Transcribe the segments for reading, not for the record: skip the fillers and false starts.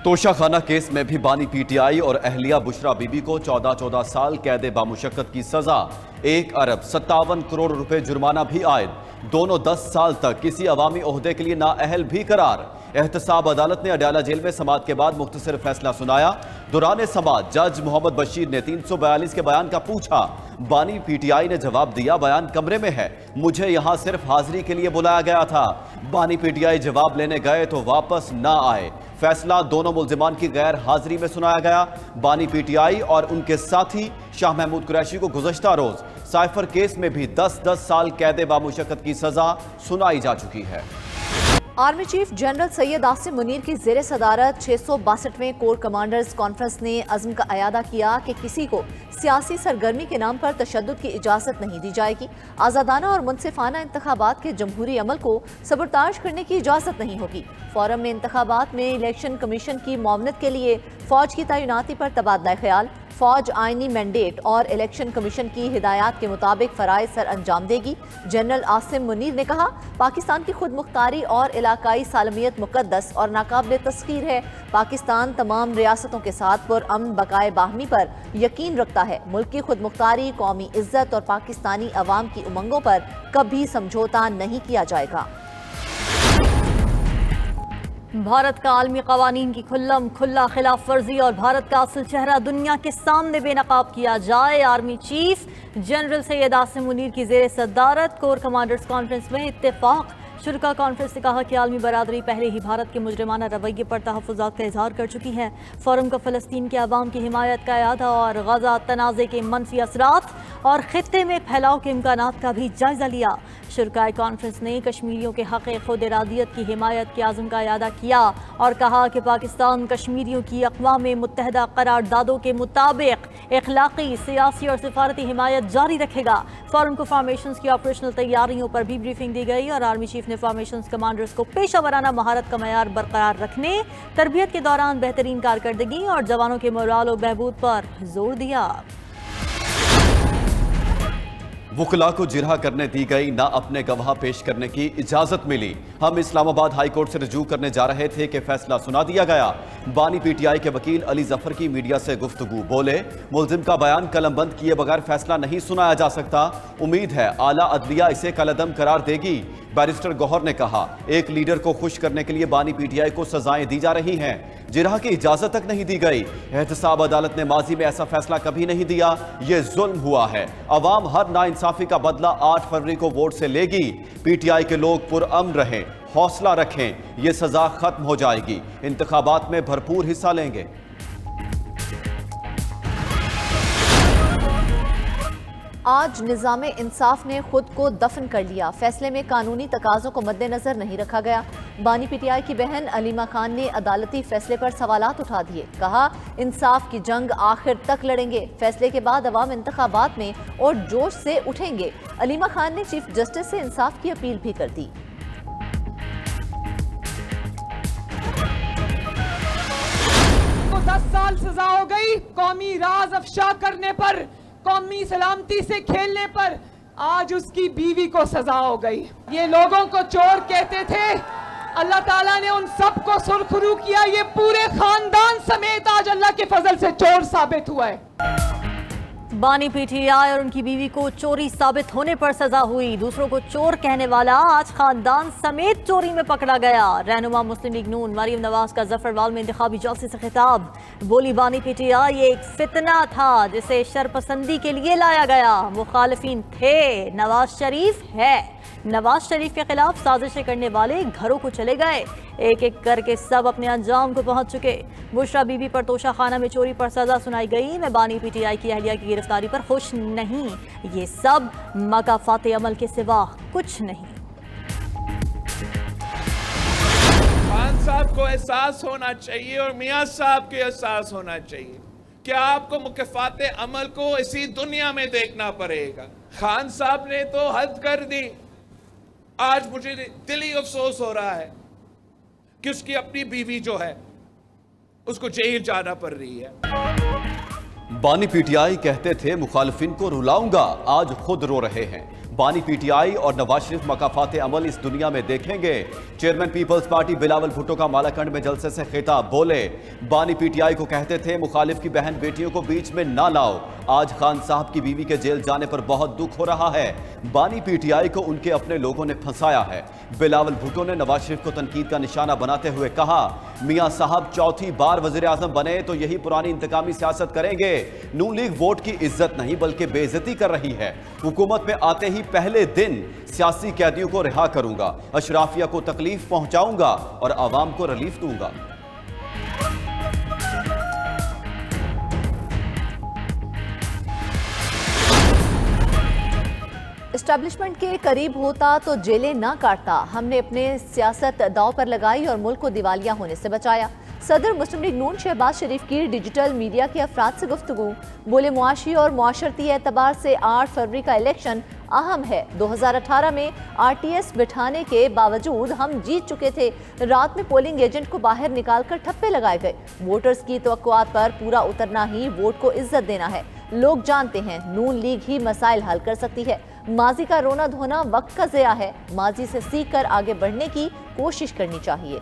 Toshakhana case में भी बानी पीटीआई और अहलिया बुशरा बीबी को 14 साल कैद बामुशक्कत की सजा, 1 अरब 57 करोड़ रुपए जुर्माना भी आयद। दोनों 10 साल तक किसी अवामी ओहदे के लिए नाअहल भी करार। एहतसाब अदालत ने अडयाला जेल में समाअत के बाद मुख्तसर फैसला सुनाया। दौरान समाअत जज मोहम्मद बशीर ने 342 के बयान का पूछा। बानी पीटीआई ने जवाब दिया, बयान कमरे में है, मुझे यहां सिर्फ हाजिरी के लिए बुलाया गया था। बानी पीटीआई जवाब लेने गए तो वापस ना आए। फैसला दोनों मुल्जिमान की गैर हाजिरी में सुनाया गया। बानी पीटीआई और उनके साथी शाह महमूद कुरैशी को गुज़श्ता रोज साइफर केस में भी 10 साल कैद बामुशक्कत की सजा सुनाई जा चुकी है। Army chief general Syed Asim Munir की ज़ेर सदारत 662वें कोर कमांडर्स कॉन्फ्रेंस ने अज़्म का अयादा किया कि किसी को सियासी सरगर्मी के नाम पर तशद्दुद की इजाज़त नहीं दी जाएगी। आज़ादाना और मुनसिफाना इंतखाबात के जमहूरी अमल को सबरताश करने की इजाज़त नहीं होगी। फोरम में इंतखाबात में इलेक्शन कमीशन की मुआवनत के लिए फ़ौज की तैनाती पर तबादला ख्याल। फौज आइनी मैंडेट और इलेक्शन कमीशन की हिदायत के मुताबिक फ़राइज़ सर अंजाम देगी। जनरल आसिम मुनीर ने कहा, पाकिस्तान की खुद मुख्तारी और इलाकाई सालमियत मुकद्दस और नाकाबिल तस्खीर है। पाकिस्तान तमाम रियासतों के साथ पुरअमन बकाए बाहमी पर यकीन रखता है। मुल्क की खुद मुख्तारी, कौमी इज्जत और पाकिस्तानी अवाम की उमंगों पर कभी समझौता नहीं किया जाएगा। भारत का आलमी कवानीन की खुल्ला खिलाफ वर्जी और भारत का असल चेहरा दुनिया के सामने बेनकाब किया जाए। Army chief general Syed Asim Munir की ज़ेर सदारत कोर कमांडर्स कॉन्फ्रेंस में इत्तेफाक। शुरा कॉन्फ्रेंस ने कहा कि आलमी बरादरी पहले ही भारत के मुजरिमाना रवैये पर तहफ़्फ़ुज़ात का इजहार कर चुकी है। फोरम का फ़लस्तीन के अवाम की हिमायत का इरादा और गज़ा तनाज़े के मनफी असरात और ख़ित्ते में फैलाव के इम्कानात का भी जायज़ा लिया। शुरा कॉन्फ्रेंस ने कश्मीरियों के हक़ खुद इरादियत की हिमायत के आज़म का इरादा किया और कहा कि पाकिस्तान कश्मीरियों की अक़वाम मुत्तहिदा करारदादों के मुताबिक इखलाक़ी, सियासी और सिफारती हिमायत जारी रखेगा। फोरम को फॉर्मेशन की ऑपरेशनल तैयारियों पर भी ब्रीफिंग दी गई और आर्मी चीफ ने फॉर्मेशन कमांडर्स को पेशा वराना महारत का मयार बरकरार रखने, तरबियत के दौरान बेहतरीन कारकर्दगी और जवानों के मोराल और बहबूद पर जोर दिया। वकला को जिरहा करने दी गई, ना अपने गवाह पेश करने की इजाजत मिली। हम इस्लामाबाद हाई कोर्ट से रजू करने जा रहे थे कि फैसला सुना दिया गया। बानी पीटीआई के वकील अली जफर की मीडिया से गुफ्तगू, बोले मुल्जिम का बयान कलमबंद किए बगैर फैसला नहीं सुनाया जा सकता। उम्मीद है आला अदलिया इसे कलअदम करार देगी। बैरिस्टर गौहर ने कहा, एक लीडर को खुश करने के लिए बानी पीटीआई को सजाएं दी जा रही हैं, जिरहा की इजाजत तक नहीं दी गई। एहतसाब अदालत ने माजी में ऐसा फैसला कभी नहीं दिया, यह जुल्म हुआ है। अवाम हर नाइंसाफी का बदला 8 फरवरी को वोट से लेगी। पीटीआई के लोग पुरअमन रहें, हौसला रखें, यह सजा खत्म हो जाएगी। इंतखाबात में भरपूर हिस्सा लेंगे। आज निज़ाम इंसाफ ने खुद को दफन कर लिया। फैसले में कानूनी तकाज़ों को मद्देनजर नहीं रखा गया। बानी पीटीआई की बहन अलीमा खान ने अदालती फैसले पर सवालात उठा दिए। कहा, इंसाफ की जंग आखिर तक लड़ेंगे। फैसले के बाद अवाम इंतखाबात में और जोश से उठेंगे। अलीमा खान ने चीफ जस्टिस से इंसाफ की अपील भी कर दी। तो 10 साल सजा हो गई कौमी राज अफशा करने पर, कौमी सलामती से खेलने पर। आज उसकी बीवी को सजा हो गई। ये लोगों को चोर कहते थे, अल्लाह ताला ने उन सबको सुरखरू किया। ये पूरे खानदान समेत आज अल्लाह के फजल से चोर साबित हुआ है। बानी पीटीआई और उनकी बीवी को चोरी साबित होने पर सजा हुई। दूसरों को चोर कहने वाला आज खानदान समेत चोरी में पकड़ा गया। रहनुमा मुस्लिम लीग नून मरियम नवाज का जफरवाल में इंतखाबी जलसे से खिताब, बोली बानी पीटीआई ये एक फितना था जिसे शरपसंदी के लिए लाया गया। मुखालिफिन थे, नवाज शरीफ है। नवाज शरीफ के खिलाफ साजिशें करने वाले घरों को चले गए। एक एक करके सब अपने अंजाम को पहुंच चुके। बुशरा बीबी पर तोशाखाना में चोरी पर सजा सुनाई गई। मैं बानी पीटीआई की अहलिया की गिरफ्तारी पर खुश नहीं। ये सब मकाफात अमल के सिवा कुछ नहीं। खान साहब को एहसास होना चाहिए और मियां साहब के एहसास होना चाहिए कि आपको मुकाफात अमल को इसी दुनिया में देखना पड़ेगा। खान साहब ने तो हद कर दी। आज मुझे दिली अफसोस हो रहा है कि उसकी अपनी बीवी जो है उसको जेल जाना पड़ रही है। बानी पीटीआई कहते थे मुखालिफिन को रुलाऊंगा, आज खुद रो रहे हैं। बानी पीटीआई और नवाज शरीफ मकाफात अमल इस दुनिया में देखेंगे। Chairman Peoples Party Bilawal Bhutto का मालाकंड में जलसे से खिताब, बोले बानी पीटीआई को कहते थे मुखालिफ की बहन बेटियों को बीच में ना लाओ। आज खान साहब की बीवी के जेल जाने पर बहुत दुख हो रहा है। बानी पीटीआई को उनके अपने लोगों ने फंसाया है। बिलावल भुट्टो ने नवाज शरीफ को तनकीद का निशाना बनाते हुए कहा, मियां साहब चौथी बार वजीर आजम बने तो यही पुरानी इंतकामी सियासत करेंगे। नून लीग वोट की इज्जत नहीं बल्कि बेइज्जती कर रही है। हुकूमत में आते ही पहले दिन सियासी कैदियों को रिहा करूंगा, अशराफिया को तकलीफ पहुंचाऊंगा और आवाम को रिलीफ दूंगा। एस्टैब्लिशमेंट के करीब होता तो जेलें ना काटता। हमने अपने सियासत दांव पर लगाई और मुल्क को दिवालिया होने से बचाया। सदर मुस्लिम लीग नून शहबाज शरीफ की डिजिटल मीडिया के अफराद से गुफ्तगू, बोले मुआशी और मुआशरती एतबार से 8 फरवरी का इलेक्शन अहम है। 2018 में RTS बिठाने के बावजूद हम जीत चुके थे। रात में पोलिंग एजेंट को बाहर निकालकर ठप्पे लगाए गए। वोटर्स की तवक्कुआत पर पूरा उतरना ही वोट को इज्जत देना है। लोग जानते हैं नून लीग ही मसाइल हल कर सकती है। माजी का रोना धोना वक्त का ज़िया है। माजी से सीख कर आगे बढ़ने की कोशिश करनी चाहिए।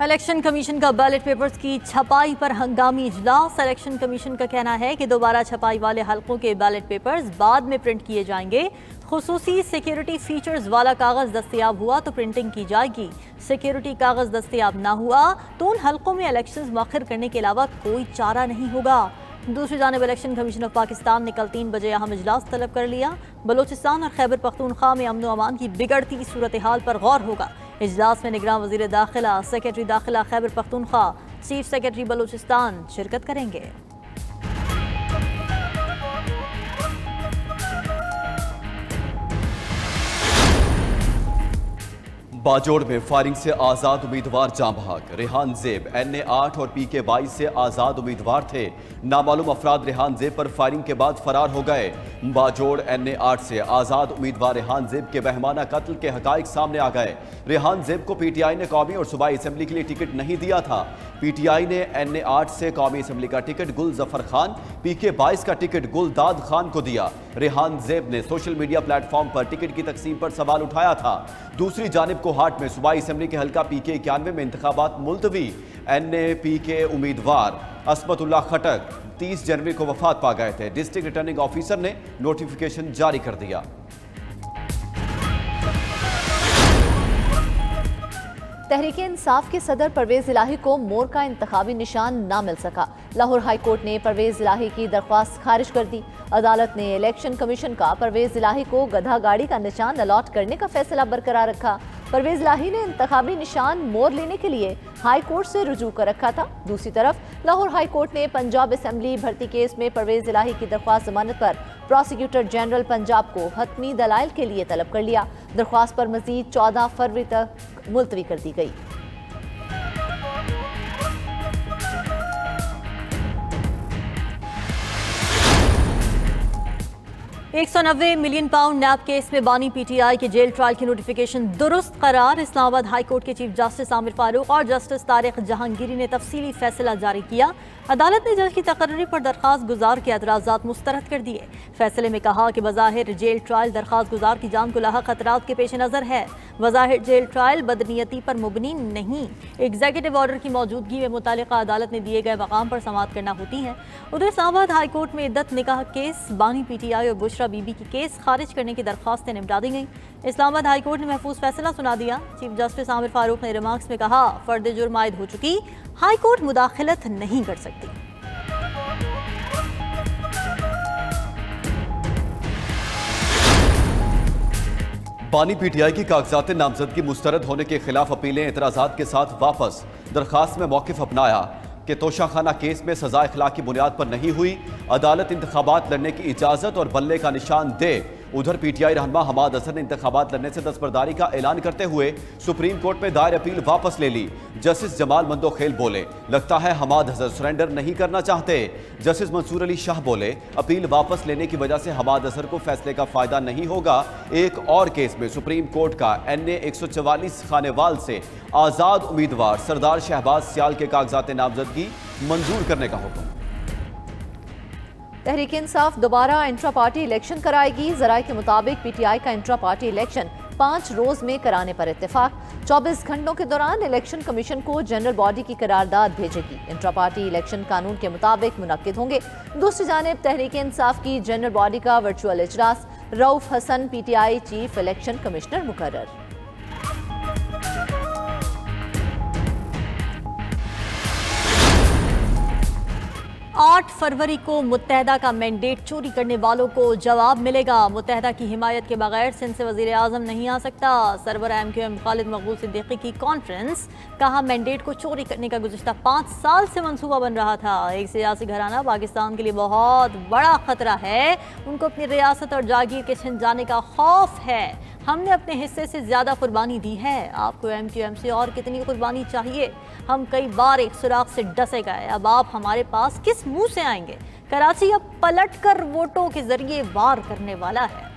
इलेक्शन कमीशन का बैलेट पेपर्स की छपाई पर हंगामी इजलास। इलेक्शन कमीशन का कहना है कि दोबारा छपाई वाले हलकों के बैलेट पेपर्स बाद में प्रिंट किए जाएंगे। खुसूसी सिक्योरिटी फीचर्स वाला कागज दस्तयाब हुआ तो प्रिंटिंग की जाएगी। सिक्योरिटी कागज दस्तयाब ना हुआ तो उन हलकों में इलेक्शंस मौखर करने के अलावा कोई चारा नहीं होगा। दूसरी जानिब इलेक्शन कमीशन ऑफ पाकिस्तान ने कल 3 बजे अहम इजलास तलब कर लिया। बलोचिस्तान और खैबर पख्तूनख्वा में अमन व अमान की बिगड़ती सूरत हाल पर गौर होगा। इजलास में निगरान वजीर दाखिला, सेक्रेटरी दाखिला खैबर पख्तूनख्वा, चीफ सेक्रेटरी बलोचिस्तान शिरकत करेंगे। बाजोड़ में फायरिंग से आजाद उम्मीदवार जाँ बहक। रेहान जेब NA 8 और PK 22 से आजाद उम्मीदवार थे। नामालूम अफराद रेहान जेब पर फायरिंग के बाद फरार हो गए। बाजोड़ NA 8 से आजाद उम्मीदवार रेहान जेब के बहमाना कत्ल के हकाइक सामने आ गए। रेहान जेब को PTI ने कौमी और सूबाई असेंबली के लिए टिकट नहीं दिया था। PTI ने NA 8 से कौमी असेंबली का टिकट गुल जफर खान, PK 22 का टिकट गुलदाद खान को दिया। रेहान जेब ने सोशल मीडिया प्लेटफॉर्म पर टिकट की तकसीम पर सवाल उठाया था। दूसरी जानिब कोहाट में सूबाई असेंबली के हल्का PK 91 में इंतखाबात मुलतवी। NA PK उम्मीदवार असमतुल्लाह खटक 30 जनवरी को वफात पा गए थे। डिस्ट्रिक्ट रिटर्निंग ऑफिसर ने नोटिफिकेशन जारी कर दिया। तहरीक इंसाफ के सदर परवेज इलाही को मोर का इंतखाबी निशान ना मिल सका। लाहौर हाई कोर्ट ने परवेज इलाही की दरख्वास्त खारिज कर दी। अदालत ने इलेक्शन कमीशन का परवेज इलाही को गधा गाड़ी का निशान अलॉट करने का फैसला बरकरार रखा। परवेज इलाही ने इंतखाबी निशान मोर लेने के लिए हाई कोर्ट से रुजू कर रखा था। दूसरी तरफ लाहौर हाई कोर्ट ने पंजाब असेंबली भर्ती केस में परवेज इलाही की दरख्वास्त जमानत पर प्रोसिक्यूटर जनरल पंजाब को हतमी दलाइल के लिए तलब कर लिया। दरख्वास्त पर मजीद 14 फरवरी तक मुलतवी कर दी गई। 190 मिलियन पाउंड नैब केस में बानी PTI के जेल ट्रायल की नोटिफिकेशन दुरुस्त करार। इस्लामाबाद हाई कोर्ट के चीफ जस्टिस आमिर फारूक और जस्टिस तारिक जहांगीरी ने तफसीली फैसला जारी किया। अदालत ने जज की तकर्री पर दरखास्त गुजार के एतराज़ात मुस्तरद कर दिए। फैसले में कहा कि बज़ाहिर जेल ट्रायल दरखास्त गुजार की जान को लाहक खतरात के पेश नज़र है। बज़ाहिर जेल ट्रायल बदनीयती पर मुबनी नहीं। एग्जीक्यूटिव ऑर्डर की मौजूदगी में मुतालिका अदालत ने दिए गए मकाम पर समाअत करना होती है। उधर इस्लामाबाद हाई कोर्ट में इद्दत निकाह केस, बानी PTI और बुशरा बीबी की केस खारिज करने की दरख्वास्तें निपटा दी गई। इस्लामाबाद हाई कोर्ट ने महफूज फैसला सुना दिया। चीफ जस्टिस आमिर फारूक ने रिमार्क्स में कहा, फर्द जुर्म आयद हो चुकी, हाई कोर्ट मुदाखलत नहीं कर सकती। बानी PTI की कागजात नामजदगी मुस्तरद होने के खिलाफ अपीलें एतराज़ात के साथ वापस। दरखास्त में मौक़िफ़ अपनाया कि तोशाखाना केस में सजा इखलाक की बुनियाद पर नहीं हुई। अदालत इंतखाबात लड़ने की इजाज़त और बल्ले का निशान दे। उधर PTI रहनुमा हमाद अजहर ने इंतखाबात लड़ने से दस्तबरदारी का ऐलान करते हुए सुप्रीम कोर्ट में दायर अपील वापस ले ली। जस्टिस जमाल मंदोखेल बोले, लगता है हमाद अजहर सरेंडर नहीं करना चाहते। जस्टिस मंसूर अली शाह बोले, अपील वापस लेने की वजह से हमाद अजहर को फैसले का फायदा नहीं होगा। एक और केस में सुप्रीम कोर्ट का NA 144 खानेवाल से आज़ाद उम्मीदवार सरदार शहबाज सियाल के कागजात नामजदगी मंजूर करने का हुक्म। तहरीक इंसाफ दोबारा इंट्रा पार्टी इलेक्शन कराएगी। जराये के मुताबिक पीटीआई का इंट्रा पार्टी इलेक्शन 5 रोज में कराने पर इत्तेफाक। 24 घंटों के दौरान इलेक्शन कमीशन को जनरल बॉडी की करारदाद भेजेगी। इंट्रा पार्टी इलेक्शन कानून के मुताबिक मुनक्किद होंगे। दूसरी जानिब तहरीक इंसाफ की जनरल बॉडी का वर्चुअल इजलास, Rauf Hasan PTI chief election commissioner मुकर्रर। 8 फरवरी को मुत्तहदा का मैंडेट चोरी करने वालों को जवाब मिलेगा। मुत्तहदा की हिमायत के बगैर सिंध से वजीर आजम नहीं आ सकता। सरवर MQM खालिद मकबूल सिद्दीकी की कॉन्फ्रेंस, कहा मैंडेट को चोरी करने का गुज़िश्ता 5 साल से मंसूबा बन रहा था। एक सियासी घराना पाकिस्तान के लिए बहुत बड़ा खतरा है। उनको अपनी रियासत और जागीर के छिन जाने का खौफ है। हमने अपने हिस्से से ज़्यादा कुर्बानी दी है। आपको MQM से और कितनी कुर्बानी चाहिए? हम कई बार एक सुराख से डसे गए, अब आप हमारे पास किस मुंह से आएंगे? कराची अब पलटकर वोटों के जरिए वार करने वाला है।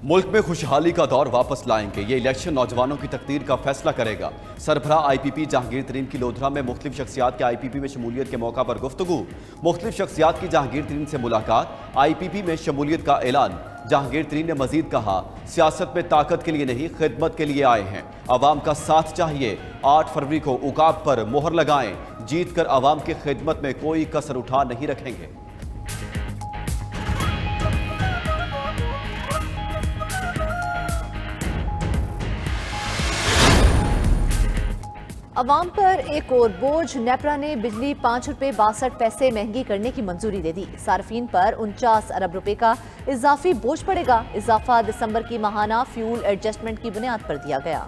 मुल्क में खुशहाली का दौर वापस लाएंगे। ये इलेक्शन नौजवानों की तकदीर का फैसला करेगा। सरबराह IPP जहांगीर तरीन की लोधरा में मुख्तलिफ शख्सियात के IPP में शमूलियत के मौका पर गुफ्तगू। मुख्तलिफ शख्सियात की जहांगीर तरीन से मुलाकात, IPP में शमूलियत का ऐलान। जहांगीर तरीन ने मजीद कहा, सियासत में ताकत के लिए नहीं, खिदमत के लिए आए हैं। अवाम का साथ चाहिए। 8 फरवरी को उकाब पर मोहर लगाएं। जीत कर अवाम की खिदमत में कोई कसर उठा नहीं रखेंगे। अवाम पर एक और बोझ। नेपरा ने बिजली 5 रुपये 62 पैसे महंगी करने की मंजूरी दे दी। सार्फिन पर 49 अरब रुपए का इजाफी बोझ पड़ेगा। इजाफा दिसंबर की माहाना फ्यूल एडजस्टमेंट की बुनियाद पर दिया गया।